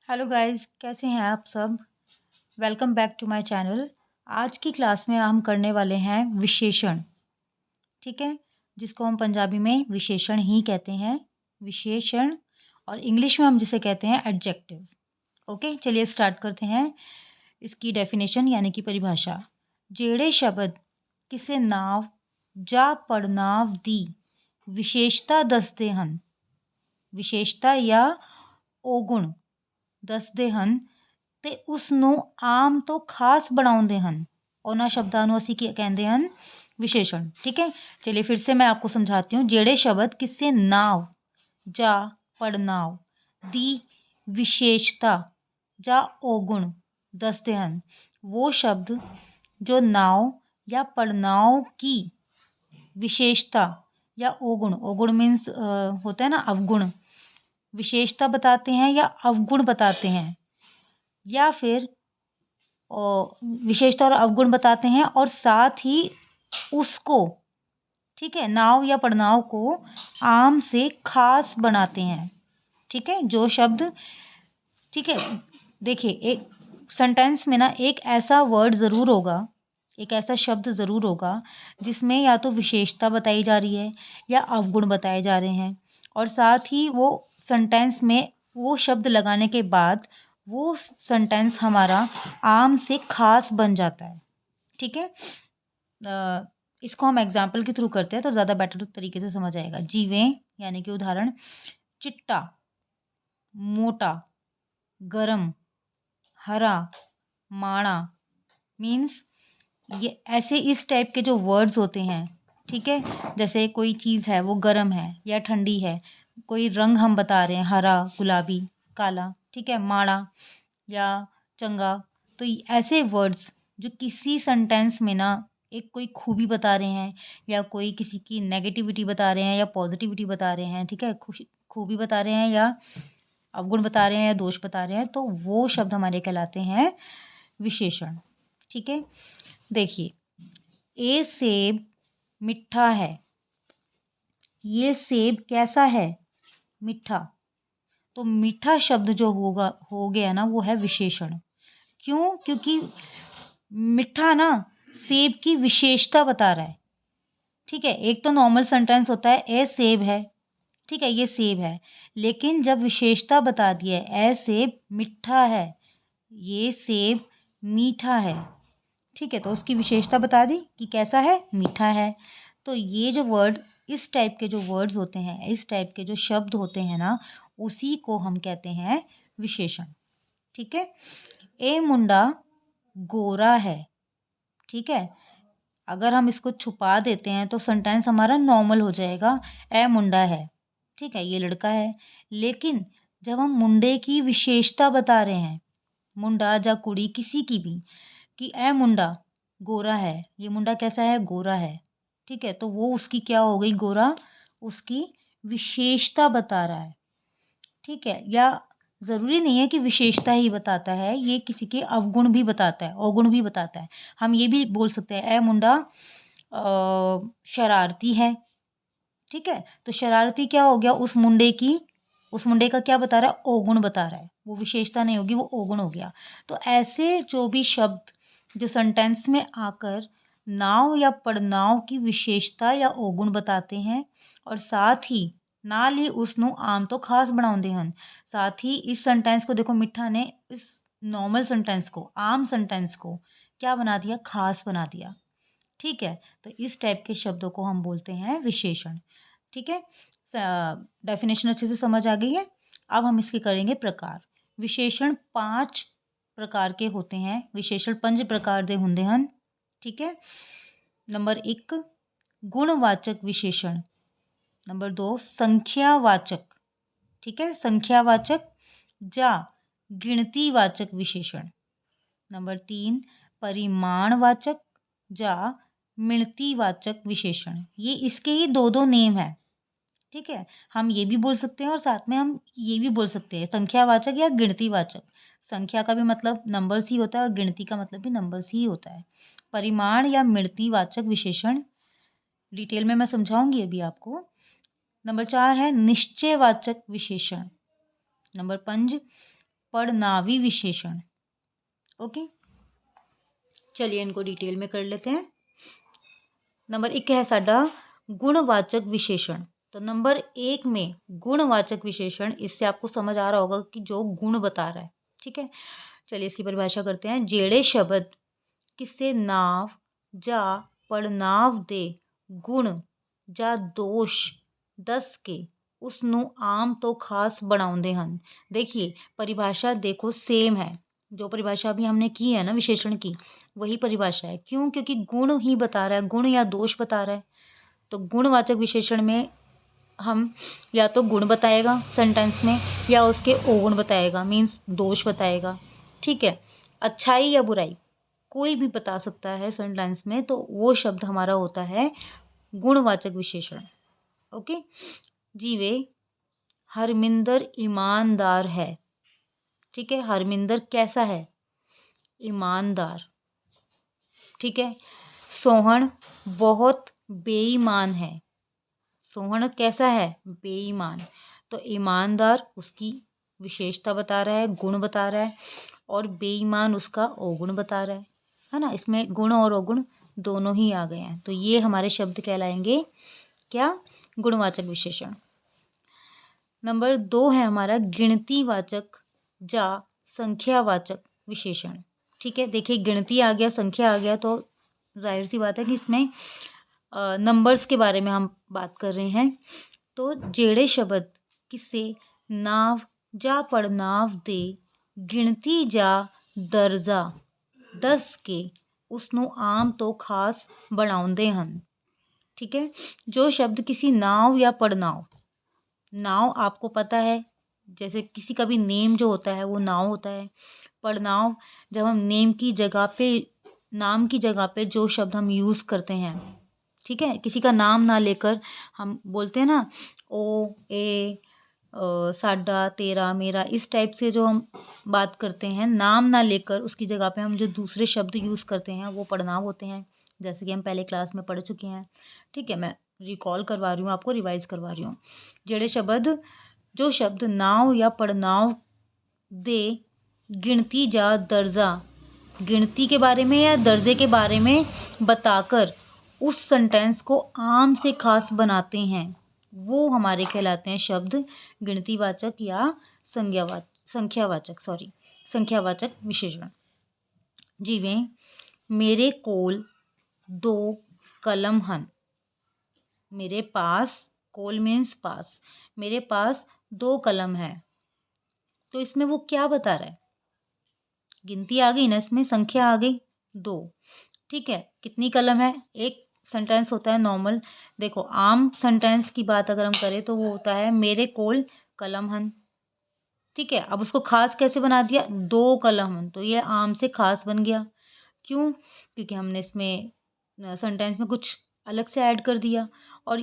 Hello guys, कैसे हैं आप सब। Welcome back to my channel. आज की क्लास में हम करने वाले हैं विशेषण। ठीक है, जिसको हम पंजाबी में विशेषण ही कहते हैं, विशेषण। और इंग्लिश में हम जिसे कहते हैं एडजेक्टिव। ओके, चलिए स्टार्ट करते हैं इसकी डेफिनेशन यानी कि परिभाषा। ਜਿਹੜੇ शब्द ਕਿਸੇ ਨਾਂਵ ਜਾਂ ਪੜਨਾਂਵ ਦੀ ਵਿਸ਼ੇਸ਼ਤਾ ਦੱਸਦੇ ਹਨ, ਵਿਸ਼ੇਸ਼ਤਾ ਜਾਂ ਔਗੁਣ ਦੱਸਦੇ ਹਨ ਤੇ ਉਸ ਨੂੰ ਆਮ ਤੋਂ ਖਾਸ ਬਣਾਉਂਦੇ ਹਨ, ਉਹਨਾਂ ਸ਼ਬਦਾਂ ਨੂੰ ਅਸੀਂ ਕੀ ਕਹਿੰਦੇ ਹਨ? ਵਿਸ਼ੇਸ਼ਣ। ठीक है, चलिए फिर से मैं आपको समझाती हूँ। ਜਿਹੜੇ शब्द ਕਿਸੇ ਨਾਂਵ ਜਾਂ ਪੜਨਾਂਵ ਦੀ विशेषता ਜਾਂ ਔਗੁਣ ਦੱਸਦੇ ਹਨ, वो शब्द जो नाव या पड़नाव की विशेषता या औगुण, औगुण मीन्स होता है ना अवगुण, विशेषता बताते हैं या अवगुण बताते हैं, या फिर विशेषता और अवगुण बताते हैं और साथ ही उसको, ठीक है, नाव या पड़नाव को आम से खास बनाते हैं। ठीक है, जो शब्द, ठीक है, देखिए एक सेंटेंस में ना एक ऐसा वर्ड ज़रूर होगा, एक ऐसा शब्द ज़रूर होगा जिसमें या तो विशेषता बताई जा रही है या अवगुण बताए जा रहे हैं, और साथ ही वो सेंटेंस में वो शब्द लगाने के बाद वो सेंटेंस हमारा आम से खास बन जाता है। ठीक है, इसको हम एग्जाम्पल के थ्रू करते हैं तो ज़्यादा बेटर तरीके से समझ आएगा। जीवें यानी कि उदाहरण, चिट्टा, मोटा, गरम, हरा, माड़ा, मीन्स ये ऐसे इस टाइप के जो वर्ड्स होते हैं। ठीक है, जैसे कोई चीज़ है वो गर्म है या ठंडी है, कोई रंग हम बता रहे हैं, हरा, गुलाबी, काला, ठीक है, माड़ा या चंगा। तो ऐसे वर्ड्स जो किसी सेंटेंस में ना एक कोई खूबी बता रहे हैं या कोई किसी की नेगेटिविटी बता रहे हैं या पॉजिटिविटी बता रहे हैं, ठीक है, खुशी खूबी बता रहे हैं या अवगुण बता रहे हैं या दोष बता रहे हैं, तो वो शब्द हमारे कहलाते हैं विशेषण। ठीक है, देखिए, ये सेब मीठा है, ये सेब कैसा है? मीठा। तो मीठा शब्द जो होगा हो गया ना, वो है विशेषण। क्यों? क्योंकि मीठा ना सेब की विशेषता बता रहा है। ठीक है, एक तो नॉर्मल सेंटेंस होता है ए सेब है, ठीक है, ये सेब है, लेकिन जब विशेषता बता दी है ए सेब मीठा है, ये सेब मीठा है, ठीक है, तो उसकी विशेषता बता दी कि कैसा है, मीठा है। तो ये जो वर्ड, इस टाइप के जो वर्ड्स होते हैं, इस टाइप के जो शब्द होते हैं ना, उसी को हम कहते हैं विशेषण। ठीक है, ए मुंडा गोरा है, ठीक है, अगर हम इसको छुपा देते हैं तो सेंटेंस हमारा नॉर्मल हो जाएगा, ए मुंडा है, ठीक है, ये लड़का है। लेकिन जब हम मुंडे की विशेषता बता रहे हैं, मुंडा या कुड़ी किसी की भी, कि ए मुंडा गोरा है, ये मुंडा कैसा है, गोरा है, ठीक है, तो वो उसकी क्या हो गई, गोरा, उसकी विशेषता बता रहा है। ठीक है, या ज़रूरी नहीं है कि विशेषता ही बताता है, ये किसी के अवगुण भी बताता है, अवगुण भी बताता है। हम ये भी बोल सकते हैं ए मुंडा शरारती है, ठीक है, तो शरारती क्या हो गया, उस मुंडे की, उस मुंडे का क्या बता रहा है, अवगुण बता रहा है, वो विशेषता नहीं होगी, वो अवगुण हो गया। तो ऐसे जो भी शब्द जो सेंटेंस में आकर नाव या पड़नाव की विशेषता या अवगुण बताते हैं, और साथ ही नाल ही उसनों आम तो खास बनाते हैं। साथ ही इस सेंटेंस को देखो, मिठा ने इस नॉर्मल सेंटेंस को, आम सेंटेंस को क्या बना दिया, खास बना दिया। ठीक है, तो इस टाइप के शब्दों को हम बोलते हैं विशेषण। ठीक है, डेफिनेशन अच्छे से समझ आ गई है। अब हम इसके करेंगे प्रकार। विशेषण 5 प्रकार के होते हैं, विशेषण 5 प्रकार ਦੇ ਹੁੰਦੇ ਹਨ। ठीक है, नंबर 1 गुणवाचक विशेषण, नंबर 2 संख्यावाचक, ठीक है, संख्यावाचक या गिनतीवाचक विशेषण, नंबर 3 परिमाणवाचक या मिणतीवाचक विशेषण। ये इसके ही दो दो नेम है। ठीक है, हम ये भी बोल सकते हैं और साथ में हम ये भी बोल सकते हैं, संख्यावाचक या गिनतीवाचक। संख्या का भी मतलब नंबर्स ही होता है और गिनती का मतलब भी नंबर्स ही होता है। परिमाण या मिणतीवाचक विशेषण डिटेल में मैं समझाऊंगी अभी आपको। नंबर 4 है निश्चयवाचक विशेषण। नंबर 5 पड़नावी विशेषण। ओके, चलिए इनको डिटेल में कर लेते हैं। नंबर 1 है साडा गुणवाचक विशेषण। तो नंबर 1 में गुणवाचक विशेषण, इससे आपको समझ आ रहा होगा कि जो गुण बता रहा है। ठीक है, चलिए इसकी परिभाषा करते हैं। जेड़े शब्द किसे नाव जा पड़नाव दे गुण ਜਾਂ ਦੋਸ਼ ਦੱਸ के उसनों आम तो खास बनाउंदे हन। देखिए परिभाषा देखो सेम है, जो परिभाषा अभी हमने की है ना विशेषण की, वही परिभाषा है। क्यों? क्योंकि गुण ही बता रहा है, गुण या दोष बता रहा है। तो गुणवाचक विशेषण में हम या तो गुण बताएगा सेंटेंस में, या उसके अवगुण बताएगा, मीन्स दोष बताएगा। ठीक है, अच्छाई या बुराई कोई भी बता सकता है सेंटेंस में, तो वो शब्द हमारा होता है गुणवाचक विशेषण। ओके, जीवे हरमिंदर ईमानदार है। ठीक है, हरमिंदर कैसा है? ईमानदार। ठीक है, सोहन बहुत बेईमान है। सोहन कैसा है? बेईमान। तो ईमानदार उसकी विशेषता बता रहा है, गुण बता रहा है, और बेईमान उसका अवगुण बता रहा है ना। इसमें गुण और अवगुण दोनों ही आ गए हैं। तो ये हमारे शब्द कहलाएंगे क्या? गुणवाचक विशेषण। नंबर 2 है हमारा गिनतीवाचक या संख्यावाचक विशेषण। ठीक है, देखिए गिनती आ गया, संख्या आ गया, तो जाहिर सी बात है कि इसमें नंबर्स के बारे में हम बात कर रहे हैं। तो जेड़े शब्द किसे नाव जा पड़नाव दे गिनती जा दर्जा दस के उसनों आम तो खास बनाउंदे हन। ठीक है, जो शब्द किसी नाव या पड़नाव, नाव आपको पता है जैसे किसी का भी नेम जो होता है वो नाव होता है। पड़नाव जब हम नेम की जगह पे, नाम की जगह पे जो शब्द हम यूज़ करते हैं, ठीक है, किसी का नाम ना लेकर हम बोलते हैं ना, ओ ए साडा तेरा मेरा, इस टाइप से जो हम बात करते हैं नाम ना लेकर, उसकी जगह पे हम जो दूसरे शब्द यूज़ करते हैं वो पड़नाव होते हैं, जैसे कि हम पहले क्लास में पढ़ चुके हैं। ठीक है, मैं रिकॉल करवा रही हूँ, आपको रिवाइज करवा रही हूँ। जेड़े शब्द, जो शब्द नाव या पड़नाव दे गिनती जा दर्जा, गिनती के बारे में या दर्जे के बारे में बताकर उस सेंटेंस को आम से खास बनाते हैं, वो हमारे कहलाते हैं शब्द गिनतीवाचक या संख्यावाचक विशेषण। जिवें मेरे कोल 2 कलम हन। मेरे पास, कोल मीन्स पास, मेरे पास 2 कलम है। तो इसमें वो क्या बता रहा है? गिनती आ गई ना, इसमें संख्या आ गई 2। ठीक है, कितनी कलम है? एक सेंटेंस होता है नॉर्मल। देखो आम सेंटेंस की बात अगर हम करें तो वो होता है मेरे कोल कलम हन। ठीक है, अब उसको खास कैसे बना दिया? 2 कलम हन, तो ये आम से खास बन गया। क्यों? क्योंकि हमने इसमें सेंटेंस में कुछ अलग से ऐड कर दिया, और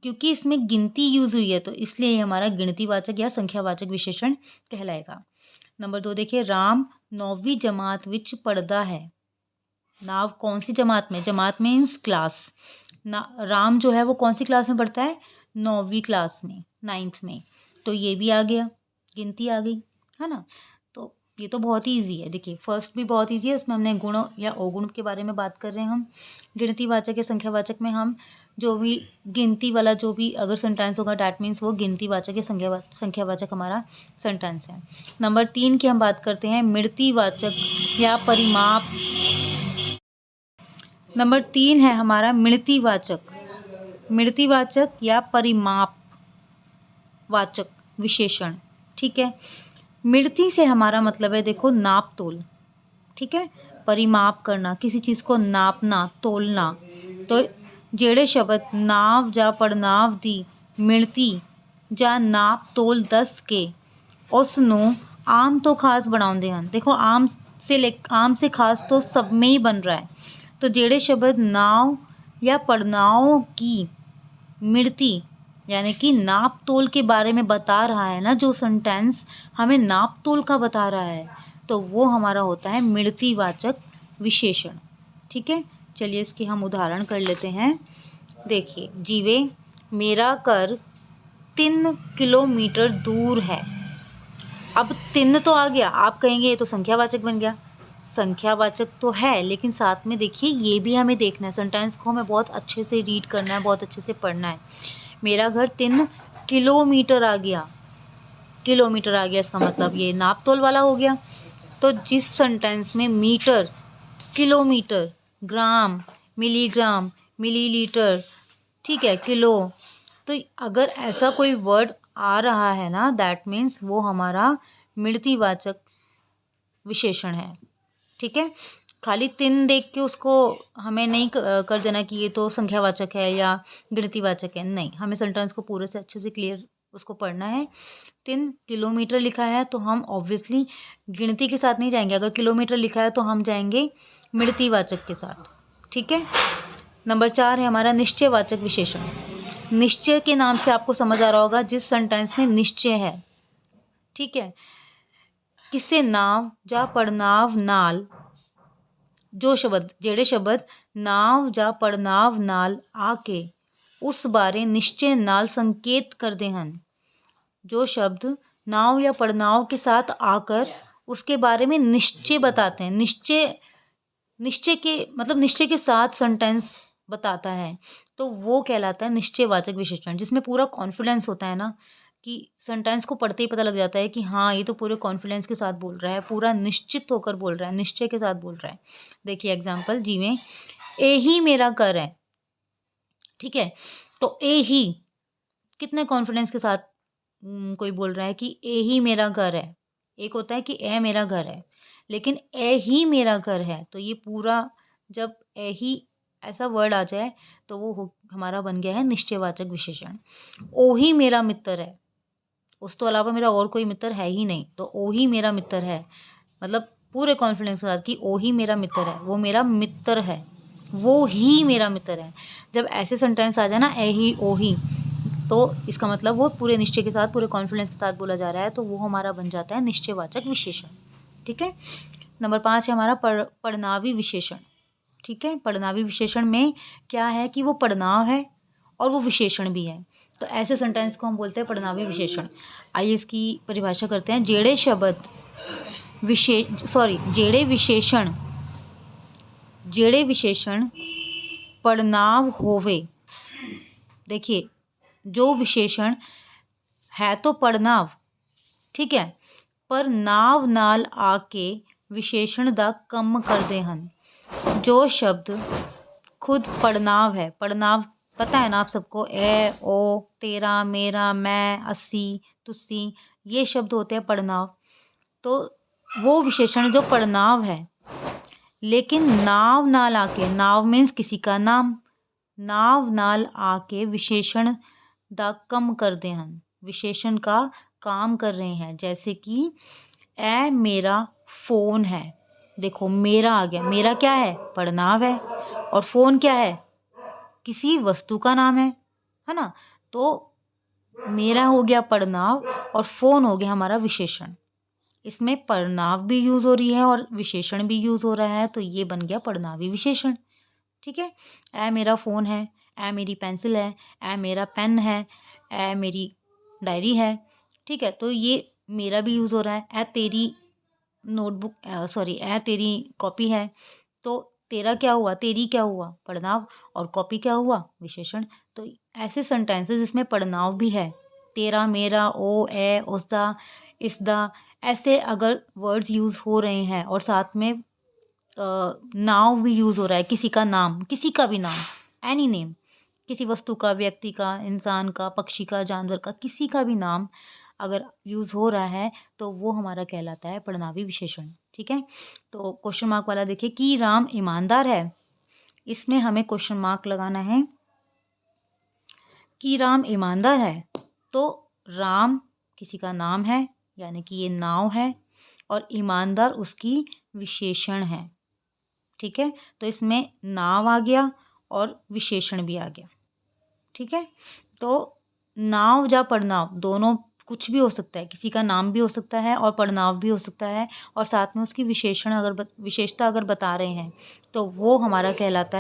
क्योंकि इसमें गिनती यूज़ हुई है तो इसलिए ये हमारा गिनतीवाचक या संख्यावाचक विशेषण कहलाएगा। नंबर 2 देखिए, राम 9वीं जमात विच पढ़दा है। नाव कौन सी जमात में? जमात मीन्स क्लास ना। राम जो है वो कौन सी क्लास में पढ़ता है? 9वीं क्लास में, 9th में। तो ये भी आ गया, गिनती आ गई, है ना। तो ये तो बहुत ही ईजी है। देखिए फर्स्ट भी बहुत ईजी है, इसमें हमने गुण या अवगुण के बारे में बात कर रहे हैं हम। गिनतीवाचक या संख्यावाचक में हम जो भी गिनती वाला जो भी अगर सेंटेंस होगा डैट मीन्स वो गिनतीवाचक या संख्यावाचक हमारा सेंटेंस है। नंबर 3 की हम बात करते हैं मिणतीवाचक या परिमाप। नंबर 3 है हमारा मिणतीवाचक या परिमाप वाचक विशेषण। ठीक है, मिणती से हमारा मतलब है देखो नाप तोल। ठीक है, परिमाप करना, किसी चीज़ को नापना, तोलना। तो जेड़े शब्द नाव जा पड़नाव दी मिणती ਜਾਂ नाप तोल दस के उसनों आम तो खास बनाउंदे हन। देखो आम से खास तो सब में ही बन रहा है। तो जेड़े शब्द नाव या पड़नाव की मिणती यानी कि नाप तोल के बारे में बता रहा है ना, जो सेंटेंस हमें नाप तोल का बता रहा है, तो वो हमारा होता है मिणतीवाचक विशेषण। ठीक है, चलिए इसके हम उदाहरण कर लेते हैं। देखिए, जीवे मेरा घर 3 किलोमीटर दूर है। अब तिन तो आ गया, आप कहेंगे ये तो संख्यावाचक बन गया। संख्यावाचक तो है, लेकिन साथ में देखिए ये भी हमें देखना है, सेंटेंस को हमें बहुत अच्छे से रीड करना है, बहुत अच्छे से पढ़ना है। मेरा घर 3 किलोमीटर आ गया, किलोमीटर आ गया, इसका मतलब ये नाप तोल वाला हो गया। तो जिस सेंटेंस में मीटर, किलोमीटर, ग्राम, मिलीग्राम, मिलीलीटर, ठीक है, किलो, तो अगर ऐसा कोई वर्ड आ रहा है ना, दैट मीन्स वो हमारा मिणतीवाचक विशेषण है। ठीक है, खाली 3 देख के उसको हमें नहीं कर देना कि ये तो संख्यावाचक है या गिनतीवाचक है, नहीं, हमें सेंटेंस को पूरे से अच्छे से क्लियर उसको पढ़ना है। 3 किलोमीटर लिखा है तो हम ऑब्वियसली गिनती के साथ नहीं जाएंगे, अगर किलोमीटर लिखा है तो हम जाएंगे मिणतीवाचक के साथ। ठीक है, नंबर 4 है हमारा निश्चयवाचक विशेषण। निश्चय के नाम से आपको समझ आ रहा होगा जिस सेंटेंस में निश्चय है। ठीक है, किसे नाव जा पड़नाव नाल, जो शब्द जेड़े शब्द नाव जा पड़नाव नाल आके उस बारे निश्चय नाल संकेत करते हैं। जो शब्द नाव या पड़नाव के साथ आकर उसके बारे में निश्चय बताते हैं, निश्चय के मतलब निश्चय के साथ सेंटेंस बताता है, तो वो कहलाता है निश्चयवाचक विशेषण, जिसमें पूरा कॉन्फिडेंस होता है ना, कि सेंटेंस को पढ़ते ही पता लग जाता है कि हाँ ये तो पूरे कॉन्फिडेंस के साथ बोल रहा है, पूरा निश्चित होकर बोल रहा है, निश्चय के साथ बोल रहा है। देखिए एग्जाम्पल, जिमें ए ही मेरा घर है। ठीक है, तो ए ही कितने कॉन्फिडेंस के साथ कोई बोल रहा है कि ए ही मेरा घर है। एक होता है कि ए मेरा घर है, लेकिन ए ही मेरा घर है, तो ये पूरा जब ए ही ऐसा वर्ड आ जाए तो वो हमारा बन गया है निश्चयवाचक विशेषण। ओ ही मेरा मित्र है, उस तो अलावा मेरा और कोई मित्र है ही नहीं, तो ओ ही मेरा मित्र है, मतलब पूरे कॉन्फिडेंस के साथ कि ओ ही मेरा मित्र है, वो मेरा मित्र है, वो ही मेरा मित्र है। जब ऐसे सेंटेंस आ जाए ना, ए ही ओ ही, तो इसका मतलब वो पूरे निश्चय के साथ, पूरे कॉन्फिडेंस के साथ बोला जा रहा है, तो वो हमारा बन जाता है निश्चयवाचक विशेषण। ठीक है, नंबर 5 है हमारा पड़नावी विशेषण। ठीक है, पड़नावी विशेषण में क्या है कि वो पड़नाव है और वो विशेषण भी है, तो ऐसे सेंटेंस को हम बोलते हैं पड़नावी विशेषण। आइए इसकी परिभाषा करते हैं। जेड़े शब्द जेड़े विशेषण पड़नाव होवे, देखिए जो विशेषण है तो पड़नाव, ठीक है, पर नाव नाल आके विशेषण दा कम करते हैं। जो शब्द खुद पड़नाव है, पड़नाव पता है ना आप सबको, ए ओ, तेरा, मेरा, मैं, अस्सी, तुसी, ये शब्द होते हैं पड़नाव। तो वो विशेषण जो पड़नाव है, लेकिन नाव नाल आके, नाव मीन्स किसी का नाम, नाव नाल आके विशेषण दा कम करते हैं, विशेषण का काम कर रहे हैं। जैसे कि ए मेरा फ़ोन है, देखो मेरा आ गया, मेरा क्या है, पड़नाव है, और फ़ोन क्या है, किसी वस्तु का नाम है ना, तो मेरा हो गया पड़नाव और फ़ोन हो गया हमारा विशेषण। इसमें पड़नाव भी यूज़ हो रही है और विशेषण भी यूज़ हो रहा है, तो ये बन गया पड़नावी विशेषण। ठीक है, ए मेरा फ़ोन है, ए मेरी पेंसिल है, ए मेरा पेन है, ए मेरी डायरी है। ठीक है, तो ये मेरा भी यूज़ हो रहा है। ए तेरी नोटबुक, सॉरी, ए तेरी कॉपी है, तो तेरा क्या हुआ, तेरी क्या हुआ, पड़नाव, और कॉपी क्या हुआ, विशेषण। तो ऐसे सेंटेंसेस इसमें पड़नाव भी है, तेरा, मेरा, ओ, ए, उसदा, इसदा, ऐसे अगर वर्ड्स यूज़ हो रहे हैं और साथ में नाव भी यूज़ हो रहा है, किसी का नाम, किसी का भी नाम, एनी नेम, किसी वस्तु का, व्यक्ति का, इंसान का, पक्षी का, जानवर का, किसी का भी नाम अगर यूज़ हो रहा है तो वो हमारा कहलाता है पड़नावी विशेषण। ठीक है, तो क्वेश्चन मार्क वाला देखिए, कि राम ईमानदार है, इसमें हमें क्वेश्चन मार्क लगाना है। कि राम ईमानदार है, तो राम किसी का नाम है, यानी कि ये नाव है, और ईमानदार उसकी विशेषण है। ठीक है, तो इसमें नाव आ गया और विशेषण भी आ गया। ठीक है, तो नाव या पड़नाव दोनों कुछ भी हो सकता है, किसी का नाम भी हो सकता है और पड़नाव भी हो सकता है, और साथ में उसकी विशेषण अगर विशेषता अगर बता रहे हैं तो वो हमारा कहलाता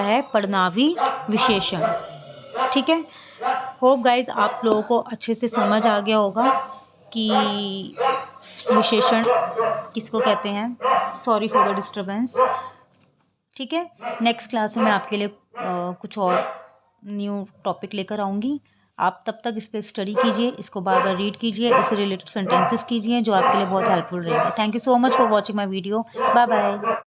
है पड़नावी विशेषण। ठीक है। होप गाइज आप लोगों को अच्छे से समझ आ गया होगा कि विशेषण किसको कहते हैं। Sorry for the disturbance. ठीक है, नेक्स्ट क्लास में मैं आपके लिए कुछ और न्यू टॉपिक लेकर आऊँगी। आप तब तक इस पर स्टडी कीजिए, इसको बार बार रीड कीजिए, इससे रिलेटेड सेंटेंसेस कीजिए जो आपके लिए बहुत हेल्पफुल रहेंगे। Thank you so much for watching my video. Bye bye.